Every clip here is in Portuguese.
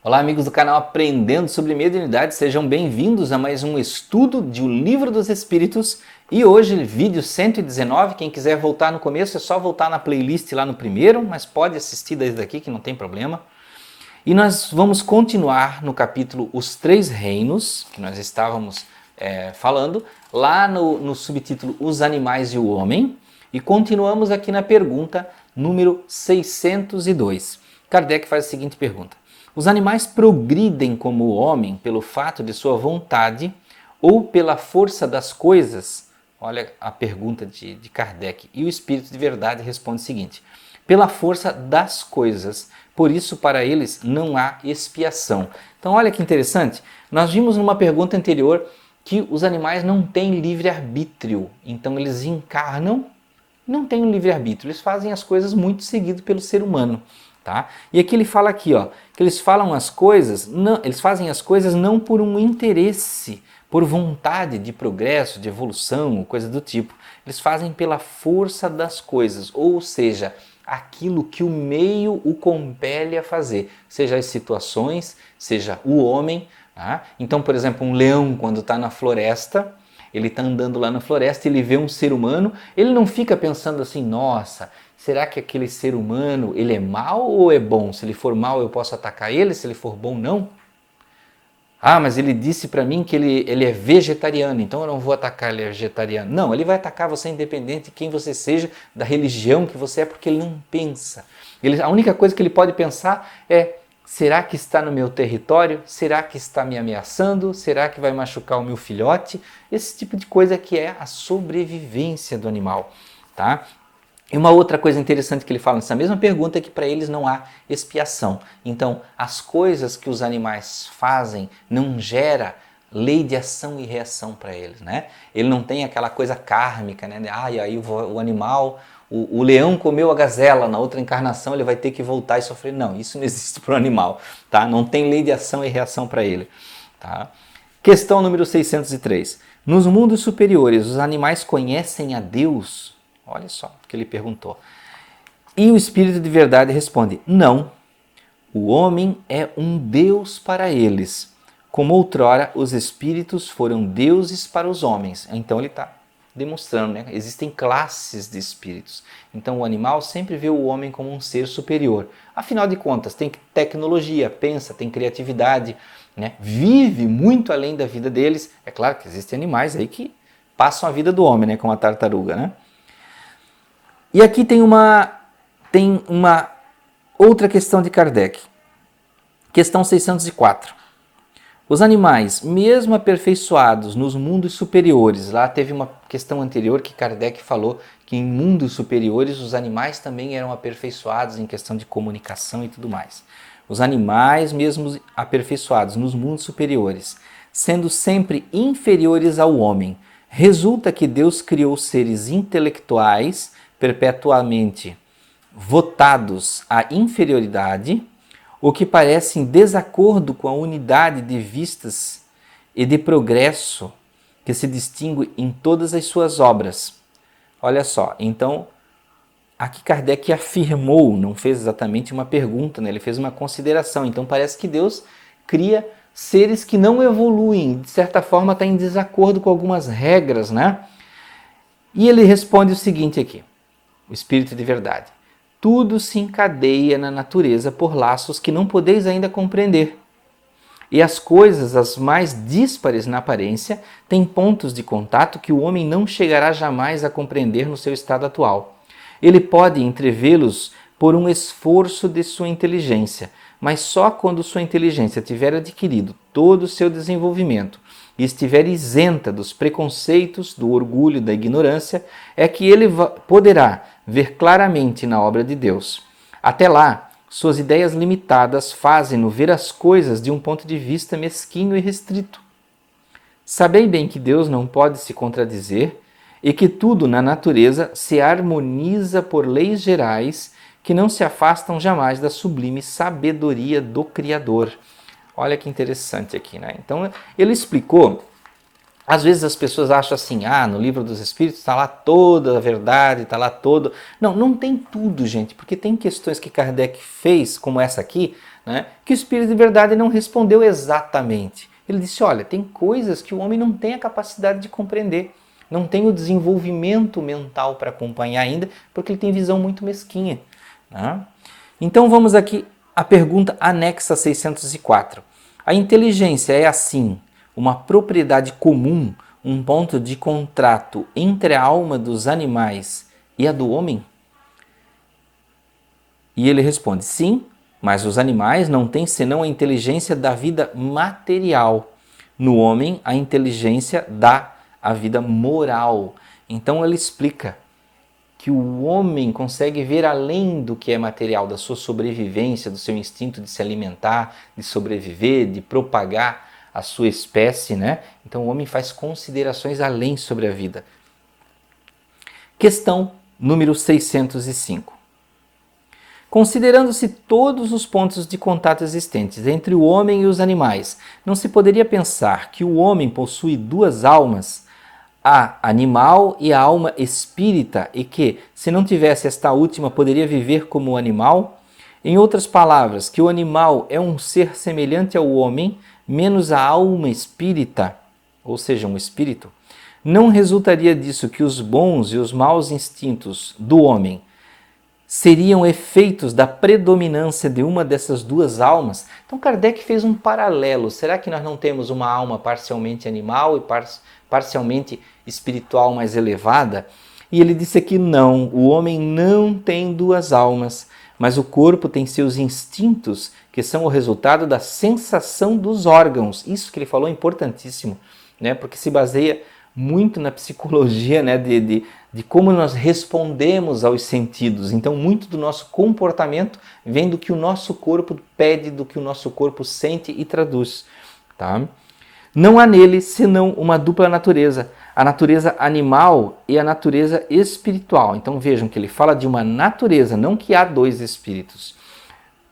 Olá, amigos do canal Aprendendo sobre Mediunidade, sejam bem-vindos a mais um estudo de O Livro dos Espíritos e hoje, vídeo 119. Quem quiser voltar no começo é só voltar na playlist lá no primeiro, mas pode assistir desde aqui que não tem problema. E nós vamos continuar no capítulo Os Três Reinos, que nós estávamos falando, lá no subtítulo Os Animais e o Homem, e continuamos aqui na pergunta número 602. Kardec faz a seguinte pergunta: os animais progridem como o homem pelo fato de sua vontade ou pela força das coisas? Olha a pergunta de Kardec. E o Espírito de Verdade responde o seguinte: pela força das coisas, por isso para eles não há expiação. Então olha que interessante, nós vimos numa pergunta anterior que os animais não têm livre-arbítrio, então eles encarnam, não têm um livre-arbítrio, eles fazem as coisas muito seguido pelo ser humano. Tá? E aqui ele fala aqui, ó, que eles falam as coisas, não, eles fazem as coisas não por um interesse, por vontade de progresso, de evolução, coisa do tipo. Eles fazem pela força das coisas, ou seja, aquilo que o meio o compele a fazer, seja as situações, seja o homem. Tá? Então, por exemplo, um leão quando está na floresta, ele está andando lá na floresta, ele vê um ser humano, ele não fica pensando assim, nossa, será que aquele ser humano ele é mau ou é bom? Se ele for mau eu posso atacar ele, se ele for bom não? Ah, mas ele disse para mim que ele é vegetariano, então eu não vou atacar ele é vegetariano. Não, ele vai atacar você independente de quem você seja, da religião que você é, porque ele não pensa. A única coisa que ele pode pensar é: será que está no meu território? Será que está me ameaçando? Será que vai machucar o meu filhote? Esse tipo de coisa que é a sobrevivência do animal, tá? E uma outra coisa interessante que ele fala nessa mesma pergunta é que para eles não há expiação. Então, as coisas que os animais fazem não gera lei de ação e reação para eles, né? Ele não tem aquela coisa kármica, né? E aí o animal, o leão comeu a gazela, na outra encarnação ele vai ter que voltar e sofrer. Não, isso não existe para o animal, tá? Não tem lei de ação e reação para ele, tá? Questão número 603. Nos mundos superiores, os animais conhecem a Deus? Olha só o que ele perguntou. E o Espírito de Verdade responde: não, o homem é um Deus para eles, como outrora os espíritos foram deuses para os homens. Então ele está demonstrando, né? Existem classes de espíritos. Então o animal sempre vê o homem como um ser superior. Afinal de contas, tem tecnologia, pensa, tem criatividade, né? Vive muito além da vida deles. É claro que existem animais aí que passam a vida do homem, né? Como a tartaruga, né? E aqui tem uma outra questão de Kardec. Questão 604. Os animais, mesmo aperfeiçoados nos mundos superiores, lá teve uma questão anterior que Kardec falou que em mundos superiores os animais também eram aperfeiçoados em questão de comunicação e tudo mais. Os animais, mesmo aperfeiçoados nos mundos superiores, sendo sempre inferiores ao homem, resulta que Deus criou seres intelectuais perpetuamente votados à inferioridade, o que parece em desacordo com a unidade de vistas e de progresso que se distingue em todas as suas obras. Olha só, então aqui Kardec afirmou, não fez exatamente uma pergunta, né? Ele fez uma consideração. Então parece que Deus cria seres que não evoluem, de certa forma está em desacordo com algumas regras, né? E ele responde o seguinte aqui: o Espírito de Verdade: tudo se encadeia na natureza por laços que não podeis ainda compreender. E as coisas, as mais díspares na aparência, têm pontos de contato que o homem não chegará jamais a compreender no seu estado atual. Ele pode entrevê-los por um esforço de sua inteligência, mas só quando sua inteligência tiver adquirido todo o seu desenvolvimento e estiver isenta dos preconceitos, do orgulho, da ignorância, é que ele poderá ver claramente na obra de Deus. Até lá, suas ideias limitadas fazem-no ver as coisas de um ponto de vista mesquinho e restrito. Sabei bem que Deus não pode se contradizer e que tudo na natureza se harmoniza por leis gerais que não se afastam jamais da sublime sabedoria do Criador. Olha que interessante aqui, né? Então, ele explicou Às vezes as pessoas acham assim, no livro dos Espíritos está lá toda a verdade, está lá todo... Não, não tem tudo, gente, porque tem questões que Kardec fez, como essa aqui, né, que o Espírito de Verdade não respondeu exatamente. Ele disse, olha, tem coisas que o homem não tem a capacidade de compreender, não tem o desenvolvimento mental para acompanhar ainda, porque ele tem visão muito mesquinha. Né? Então vamos aqui à pergunta anexa 604. A inteligência é assim uma propriedade comum, um ponto de contrato entre a alma dos animais e a do homem? E ele responde, sim, mas os animais não têm senão a inteligência da vida material. No homem, a inteligência dá a vida moral. Então ele explica que o homem consegue ver além do que é material, da sua sobrevivência, do seu instinto de se alimentar, de sobreviver, de propagar a sua espécie, né? Então o homem faz considerações além sobre a vida. Questão número 605. Considerando-se todos os pontos de contato existentes entre o homem e os animais, não se poderia pensar que o homem possui duas almas, a animal e a alma espírita, e que, se não tivesse esta última, poderia viver como animal? Em outras palavras, que o animal é um ser semelhante ao homem, menos a alma espírita, ou seja, um espírito? Não resultaria disso que os bons e os maus instintos do homem seriam efeitos da predominância de uma dessas duas almas? Então Kardec fez um paralelo. Será que nós não temos uma alma parcialmente animal e parcialmente espiritual mais elevada? E ele disse aqui não, o homem não tem duas almas, mas o corpo tem seus instintos, que são o resultado da sensação dos órgãos. Isso que ele falou é importantíssimo, né? Porque se baseia muito na psicologia, né? de como nós respondemos aos sentidos. Então, muito do nosso comportamento vem do que o nosso corpo pede, do que o nosso corpo sente e traduz. Tá? Não há nele senão uma dupla natureza, a natureza animal e a natureza espiritual. Então vejam que ele fala de uma natureza, não que há dois espíritos.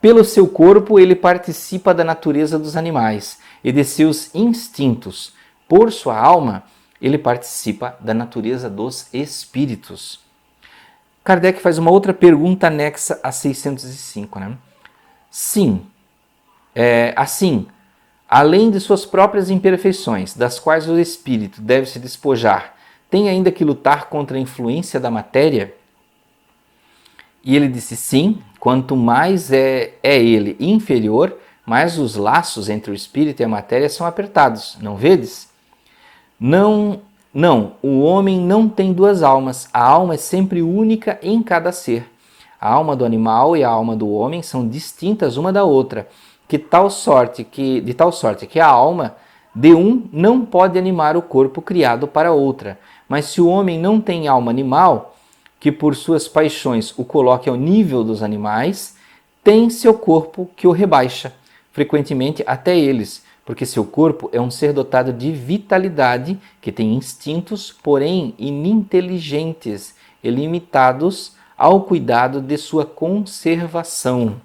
Pelo seu corpo ele participa da natureza dos animais e de seus instintos. Por sua alma ele participa da natureza dos espíritos. Kardec faz uma outra pergunta anexa a 605. Né? Sim, assim, além de suas próprias imperfeições, das quais o espírito deve se despojar, tem ainda que lutar contra a influência da matéria? E ele disse sim, quanto mais é ele inferior, mais os laços entre o espírito e a matéria são apertados, não vedes? Não, o homem não tem duas almas, a alma é sempre única em cada ser. A alma do animal e a alma do homem são distintas uma da outra, de tal sorte que a alma de um não pode animar o corpo criado para outra. Mas se o homem não tem alma animal, que por suas paixões o coloque ao nível dos animais, tem seu corpo que o rebaixa, frequentemente até eles, porque seu corpo é um ser dotado de vitalidade, que tem instintos, porém ininteligentes e limitados ao cuidado de sua conservação.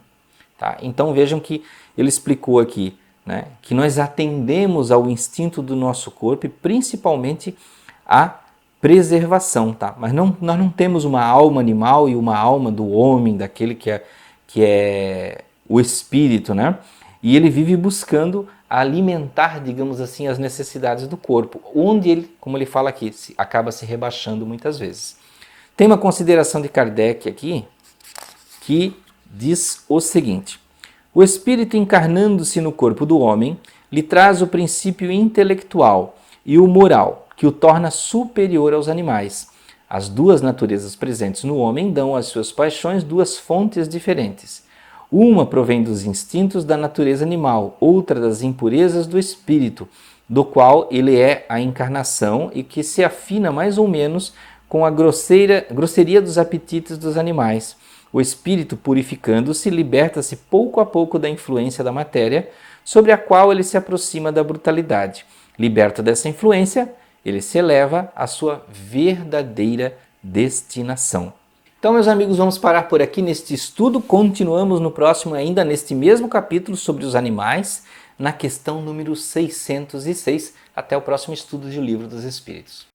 Tá? Então vejam que ele explicou aqui, né, que nós atendemos ao instinto do nosso corpo e principalmente à preservação. Tá? Mas nós não temos uma alma animal e uma alma do homem, daquele que é o espírito, né? E ele vive buscando alimentar, digamos assim, as necessidades do corpo, onde ele, como ele fala aqui, acaba se rebaixando muitas vezes. Tem uma consideração de Kardec aqui que diz o seguinte: o espírito encarnando-se no corpo do homem lhe traz o princípio intelectual e o moral, que o torna superior aos animais. As duas naturezas presentes no homem dão às suas paixões duas fontes diferentes. Uma provém dos instintos da natureza animal, outra das impurezas do espírito, do qual ele é a encarnação e que se afina mais ou menos com a grosseria dos apetites dos animais. O espírito, purificando-se, liberta-se pouco a pouco da influência da matéria, sobre a qual ele se aproxima da brutalidade. Liberto dessa influência, ele se eleva à sua verdadeira destinação. Então, meus amigos, vamos parar por aqui neste estudo. Continuamos no próximo, ainda neste mesmo capítulo sobre os animais, na questão número 606. Até o próximo estudo de O Livro dos Espíritos.